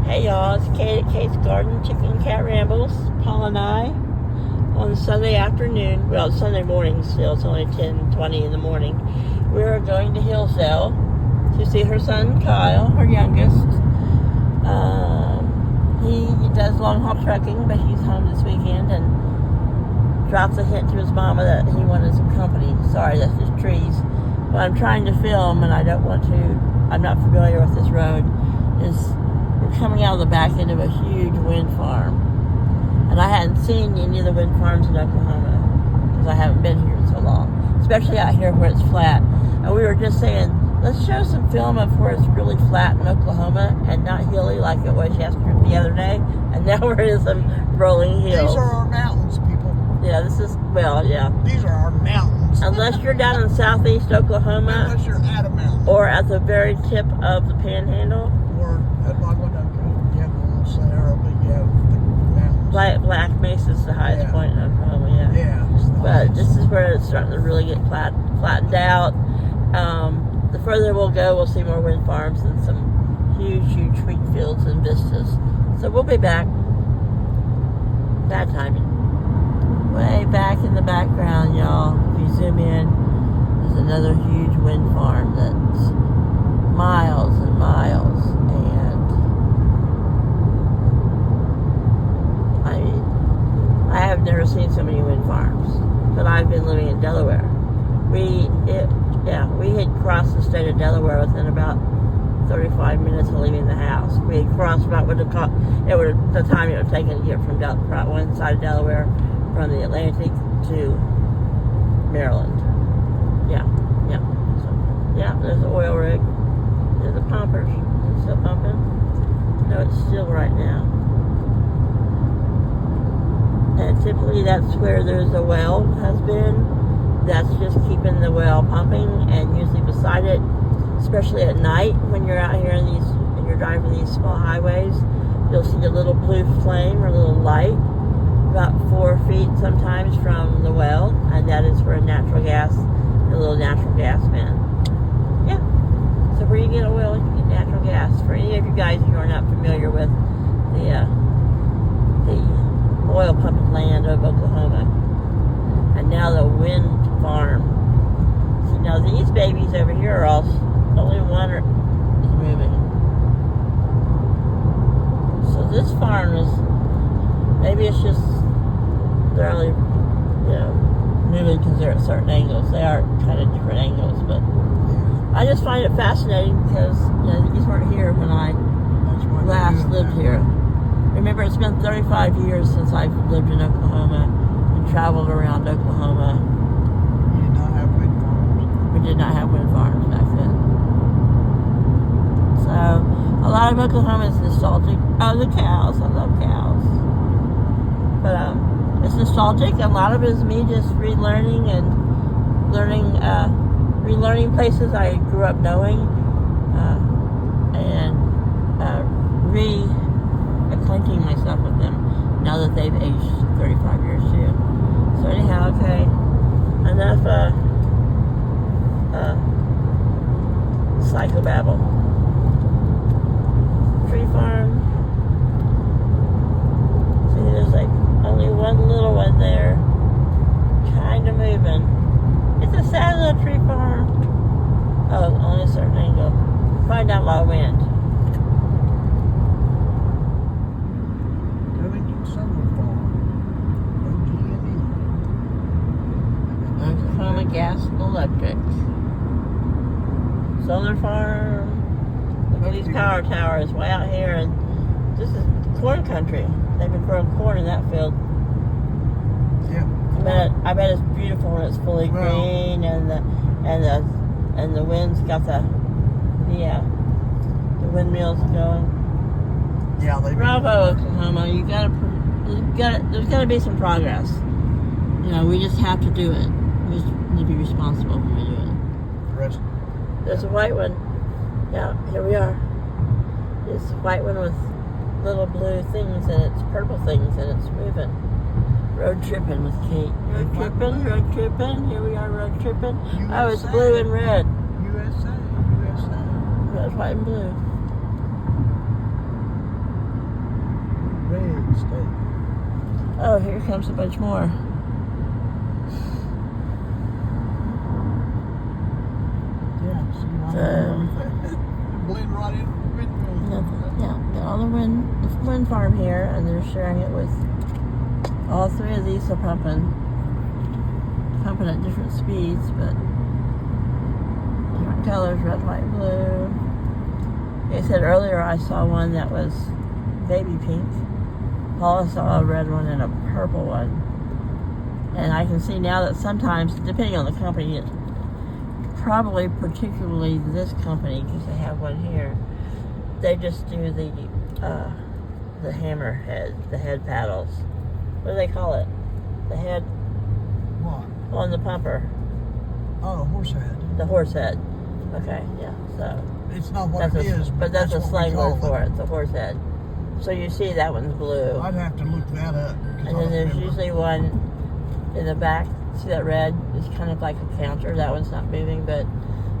Hey y'all, it's Kate at Kate's Garden, Chicken Cat Rambles. Paul and I, on Sunday afternoon, well, Sunday morning still, it's only 10:20 in the morning, we're going to Hilldale to see her son Kyle, her youngest. He does long haul trucking, but he's home this weekend and drops a hint to his mama that he wanted some company. Sorry, that's just trees. But I'm trying to film and I don't want to, I'm not familiar with this road. We're coming out of the back end of a huge wind farm. And I hadn't seen any of the wind farms in Oklahoma because I haven't been here in so long, especially out here where it's flat. And we were just saying, let's show some film of where it's really flat in Oklahoma and not hilly like it was the other day. And now we're in some rolling hills. These are our mountains, people. Yeah, this is, well, yeah. These are our mountains. Unless you're down in southeast Oklahoma. Unless you're at a mountain. Or at the very tip of the panhandle. Or at like what you have the little Sahara, but you have the mountains. Black Mesa's the highest point in Oklahoma, yeah. Yeah. But this is where it's starting to really get flattened out. The further we'll go, we'll see more wind farms and some huge wheat fields and vistas. So we'll be back. Bad timing. Way back in the background, y'all, if you zoom in, there's another huge wind farm that's miles and miles. And I mean, I have never seen so many wind farms, but I've been living in Delaware. We had crossed the state of Delaware within about 35 minutes of leaving the house. We had crossed about the time it would take to get from one side of Delaware, from the Atlantic to Maryland. Yeah. So, there's the oil rig. There's the pumpers. It's still pumping. No, it's still right now. And typically that's where there's a well has been. That's just keeping the well pumping, and usually beside it, especially at night when you're out here and you're driving these small highways, you'll see a little blue flame or a little light about 4 feet sometimes from the well, and that is for a little natural gas man. Yeah. So where you get oil, you get natural gas. For any of you guys who are not familiar with the oil pumping land of Oklahoma, and now the wind farm. So now these babies over here are all, only one is moving. So this farm is, maybe it's just, they're only, moving because they're at certain angles. They are kind of different angles, but I just find it fascinating because, these weren't here when I last lived here. Remember, it's been 35 years since I've lived in Oklahoma and traveled around Oklahoma. You did not have wind farms. We did not have wind farms back then. So, a lot of Oklahoma is nostalgic. Oh, the cows. I love cows. But, it's nostalgic. A lot of it is me just relearning places I grew up knowing, and reacquainting myself with them now that they've aged 35 years too. So anyhow, okay, enough psychobabble. Tree farm. See, there's like only one little one there, kind of moving. It's a sad little tree farm. Oh, only a certain angle. Probably not a lot of wind. Covington Solar Farm. Oklahoma Gas and Electric. Solar farm. Look at these power towers way out here, and this is corn country. They've been growing corn in that field. Yeah. I bet it's beautiful when it's fully green, and the wind's got the windmills going. Yeah, Bravo, Oklahoma! There's got to be some progress. We just have to do it. We just need to be responsible when we do it. There's a white one. Yeah, here we are. It's a white one with little blue things and it's purple things and it's moving. Road tripping with Kate. Road tripping. Here we are, road tripping. USA. Oh, it's blue and red. USA. Red, white, and blue. mistake. Oh, here comes a bunch more. Yeah, see, right blend right in the window. Yeah, got all the wind farm here, and they're sharing it with all three of these are pumping at different speeds, but different colors, red, white, blue. Like I said earlier, I saw one that was baby pink. Paula saw a red one and a purple one. And I can see now that sometimes, depending on the company, probably particularly this company, because they have one here, they just do the hammer head, the head paddles. What do they call it? The head What? on the pumper. Oh, horse head. The horse head. Okay, yeah. So it's not what it is, but that's a slang word for it. The horse head. So you see that one's blue. I'd have to look that up. And then there's usually one in the back. See that red? It's kind of like a counter. That one's not moving, but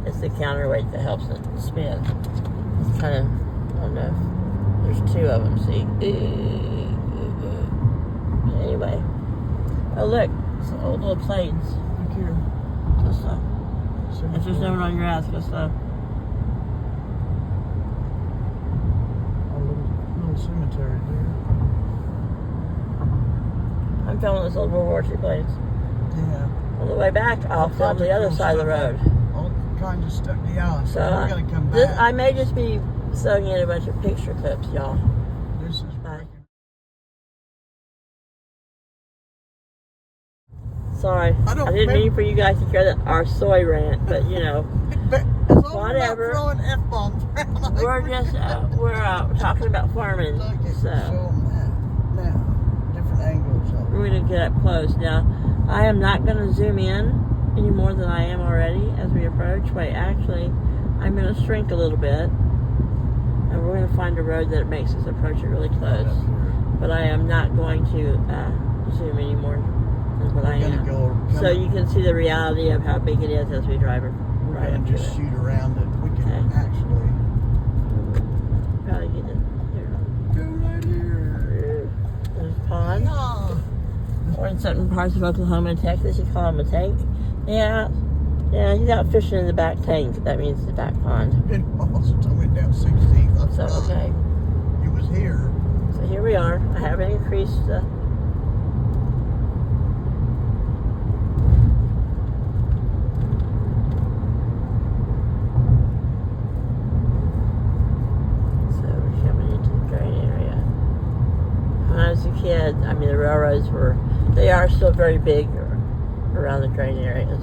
it's the counterweight that helps it spin. It's kind of, I don't know. There's two of them, see? Anyway. Oh, look. It's old little planes. Look here. Go slow. If there's no one on your ass, go slow. A little cemetery there. I'm filming this old World War II planes. Yeah. On the way back, I'll film the other side of the road. All kinds of stuff. Yeah, So we gotta come back. I may just be throwing in a bunch of picture clips, y'all. This is Bye. Sorry, I didn't mean for you guys to hear that our soy rant, but you know, whatever. Throwing F-bombs around. We're talking about farming, so now different angles. we're gonna get up close now. I am not gonna zoom in any more than I am already as we approach. Wait, actually, I'm gonna shrink a little bit, and we're gonna find a road that makes us approach it really close. But I am not going to zoom anymore. But I am. So you can see the reality of how big it is as we drive it right up to just it. shoot around it. We can actually Probably get in here. go right here. There's a pond. Yeah. Or in certain parts of Oklahoma and Texas, you call them a tank. Yeah, he's out fishing in the back tank. That means the back pond. Been awful since I went down 16th. So, okay. It was here. So here we are. I haven't increased the... Kid, I mean, the railroads they are still very big around the grain areas.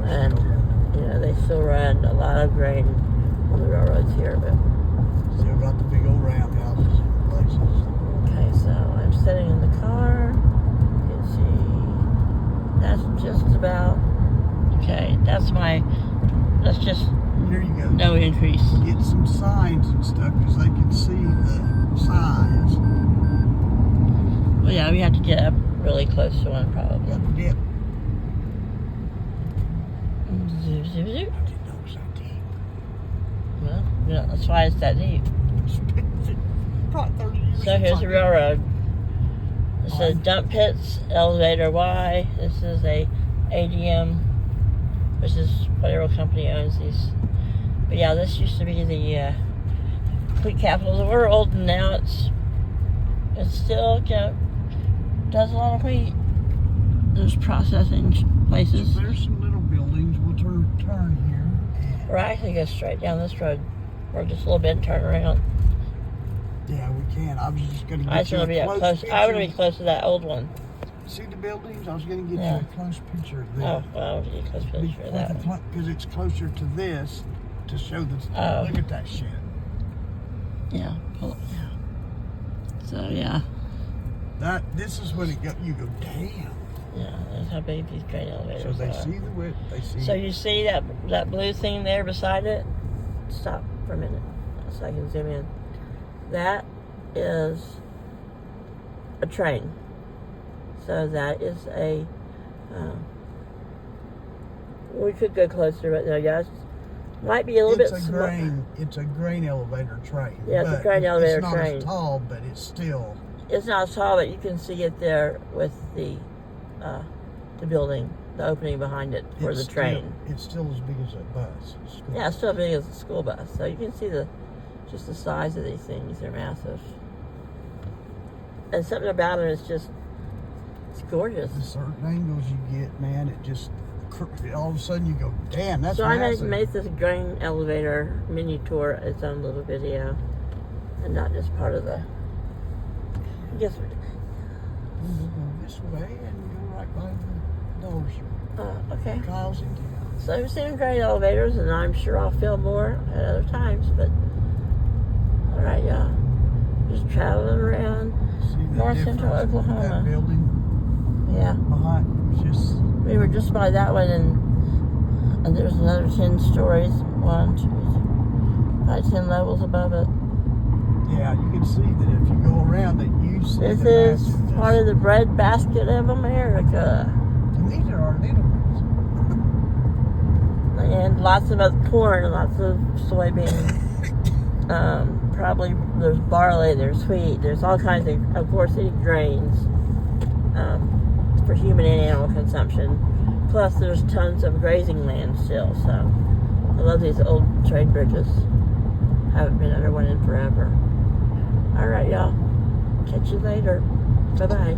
And, they still run a lot of grain on the railroads here, but. Still got the big old roundhouses in places. Okay, so I'm sitting in the car. You can see, that's just about, okay, that's just here you go. No increase. Get some signs and stuff because they can see the size. Well, yeah, we have to get up really close to one, probably. Got the dip. Zoom, zoom, zoom. I didn't know it was that deep. Well, yeah, that's why it's that deep. Probably 30 years. So here's the railroad. This says dump pits, elevator Y. This is a ADM, which is whatever company owns these. But yeah, this used to be the wheat capital of the world, and now it's still, does a lot of wheat. There's processing places. So there's some little buildings. We'll turn here. Or actually go straight down this road, or just a little bit and turn around. Yeah, we can. I was just going to I get you a close picture. I want to be close to that old one. See the buildings? I was going to get you a close picture of Oh, that. well, I want to get a close picture of that one. Because it's closer to this to show the. Look at that shit. Yeah. So yeah. This is when you go, damn. Yeah, that's how big these train elevators So they are. see the width. They see. So you see that blue thing there beside it? Stop for a minute so I can zoom in. That is a train. So that is a. We could go closer, but no, guys. Might be a little bit small. It's a grain elevator train. Yeah, it's a grain elevator train. It's not as tall, but it's still. It's not tall, but you can see it there with the building, the opening behind it for the train. It's still as big as a bus. Yeah, it's still big as a school bus. So you can see just the size of these things. They're massive. And something about them is just, it's gorgeous. The certain angles you get, man, it just, all of a sudden you go, damn, that's massive. So I made this grain elevator mini tour its own little video. And not just part of the, I guess. We'll go this way and go right by the doors. Okay. Kyle's in town. So I've seen grain elevators, and I'm sure I'll film more at other times, but all right, y'all. Just traveling around North Central Oklahoma. That building Yeah. behind, just... We were just by that one, and there's another 10 stories, 1, 2, 5, 10 levels above it. Yeah, you can see that if you go around that you see This the is massive, part of the breadbasket of America. and these are our little ones. And lots of other corn and lots of soybeans. Probably there's barley, there's wheat, there's all kinds of course, eating grains for human and animal consumption. Plus, there's tons of grazing land still. So, I love these old train bridges. Haven't been under one in forever. All right, y'all. Catch you later. Bye bye.